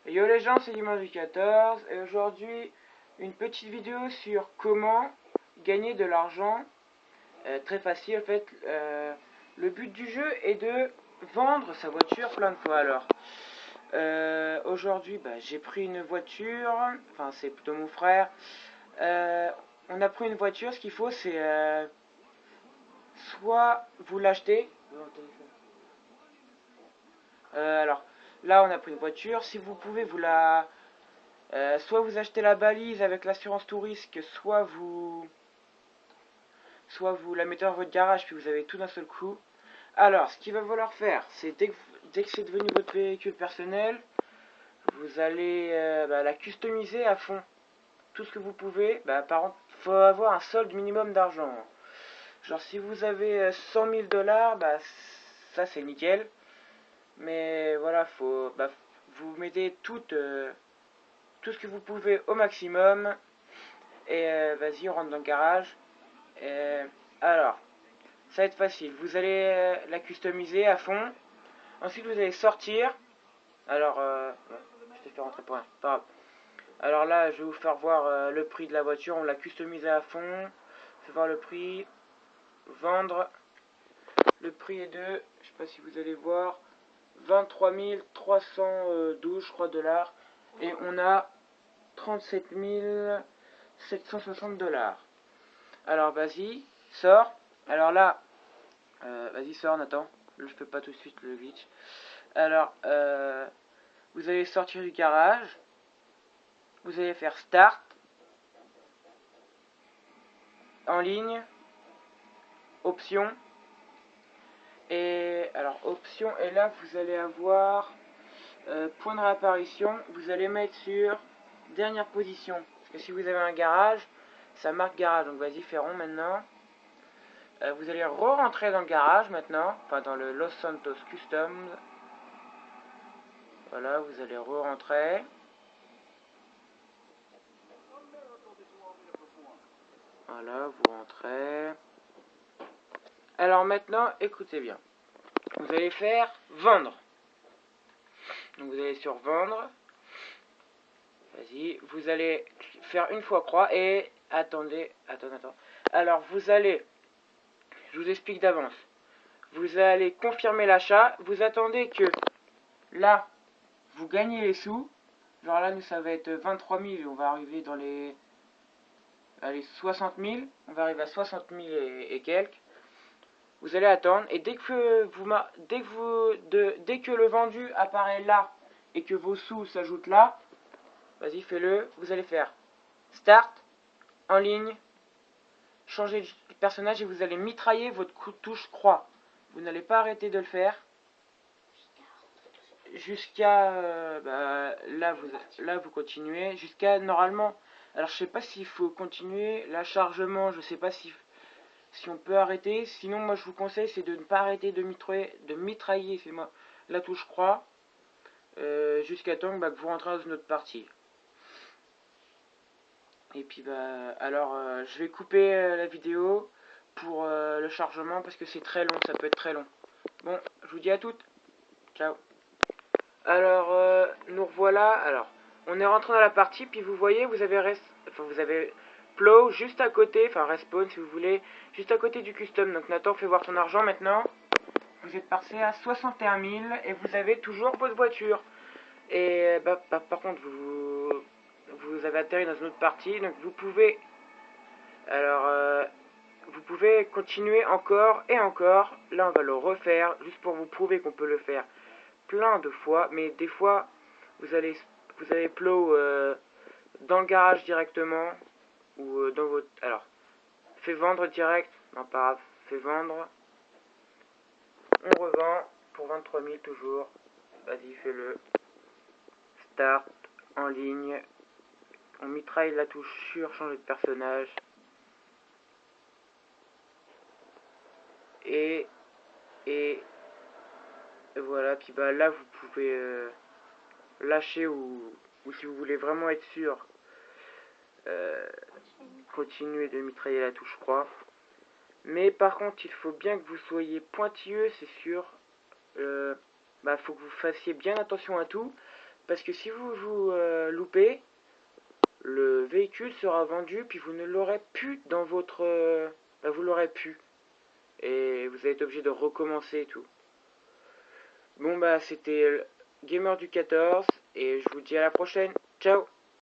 Yo les gens, c'est Dimanche du 14 et aujourd'hui une petite vidéo sur comment gagner de l'argent. Très facile en fait. Le but du jeu est de vendre sa voiture plein de fois. Alors aujourd'hui j'ai pris une voiture, enfin c'est plutôt mon frère. On a pris une voiture, ce qu'il faut c'est soit vous l'achetez. Alors là on a pris une voiture, si vous pouvez vous la soit vous achetez la balise avec l'assurance tout risque, soit vous la mettez dans votre garage puis vous avez tout d'un seul coup. Alors, ce qu'il va falloir faire, c'est dès que c'est devenu votre véhicule personnel, vous allez la customiser à fond. Tout ce que vous pouvez. Par contre, il faut avoir un solde minimum d'argent. Genre, si vous avez 100 000 dollars, ça c'est nickel. Mais voilà, vous mettez tout ce que vous pouvez au maximum. Et vas-y, on rentre dans le garage. Alors, ça va être facile. Vous allez la customiser à fond. Ensuite, vous allez sortir. Alors, je t'ai fait rentrer pour rien. Pas grave. Alors là, je vais vous faire voir le prix de la voiture. On l'a customisé à fond. Je vais voir le prix. Vendre. Le prix est de, je sais pas si vous allez voir, 23 312, je crois, dollars. Et on a 37 760 dollars. Alors, vas-y, sors. Alors là, vas-y, sors, Nathan. Je fais pas tout de suite le glitch. Alors, vous allez sortir du garage. Vous allez faire Start. En ligne. Option. Et alors, option. Et là, vous allez avoir point de réapparition. Vous allez mettre sur dernière position. Parce que si vous avez un garage, ça marque garage. Donc, vas-y, fais rond maintenant. Vous allez re-rentrer dans le garage maintenant. Enfin, dans le Los Santos Customs. Voilà, vous allez re-rentrer. Voilà, vous rentrez. Alors maintenant, écoutez bien. Vous allez faire vendre. Donc vous allez sur vendre. Vas-y, vous allez faire une fois croix et attendez. Alors vous allez, je vous explique d'avance. Vous allez confirmer l'achat. Vous attendez que là, vous gagnez les sous. Genre là, nous ça va être 23 000. On va arriver dans les 60 000. On va arriver à 60 000 et quelques. Vous allez attendre et dès que le vendu apparaît là et que vos sous s'ajoutent là, vas-y fais-le. Vous allez faire Start, en ligne, changer de personnage et vous allez mitrailler votre touche croix. Vous n'allez pas arrêter de le faire jusqu'à là vous continuez jusqu'à normalement. Alors je sais pas s'il faut continuer la chargement, je sais pas si on peut arrêter. Sinon, moi, je vous conseille, c'est de ne pas arrêter de mitrailler la touche croix jusqu'à temps que vous rentrez dans une autre partie. Et puis, alors, je vais couper la vidéo pour le chargement parce que c'est très long, ça peut être très long. Bon, je vous dis à toutes. Ciao. Alors, nous revoilà. Alors, on est rentré dans la partie, puis vous voyez, vous avez Plow juste à côté, enfin Respawn si vous voulez, juste à côté du custom. Donc Nathan fait voir son argent maintenant. Vous êtes passé à 61 000 et vous avez toujours votre voiture. Et par contre, vous avez atterri dans une autre partie, donc vous pouvez, alors, vous pouvez continuer encore et encore. Là, on va le refaire juste pour vous prouver qu'on peut le faire plein de fois, mais des fois, vous allez plow dans le garage directement ou dans votre, alors, fait vendre direct, non pas grave, fait vendre. On revend pour 23 000 toujours. Vas-y, fais-le. Start, en ligne. On mitraille la touche sur changer de personnage. Et voilà, puis là vous pouvez lâcher ou si vous voulez vraiment être sûr, continuer de mitrailler la touche croix. Mais par contre, il faut bien que vous soyez pointilleux, c'est sûr. Faut que vous fassiez bien attention à tout. parce que si vous loupez, le véhicule sera vendu, puis vous ne l'aurez plus dans votre... vous l'aurez plus. Et vous allez être obligé de recommencer et tout. Bon bah c'était Gamer du 14, et je vous dis à la prochaine. Ciao.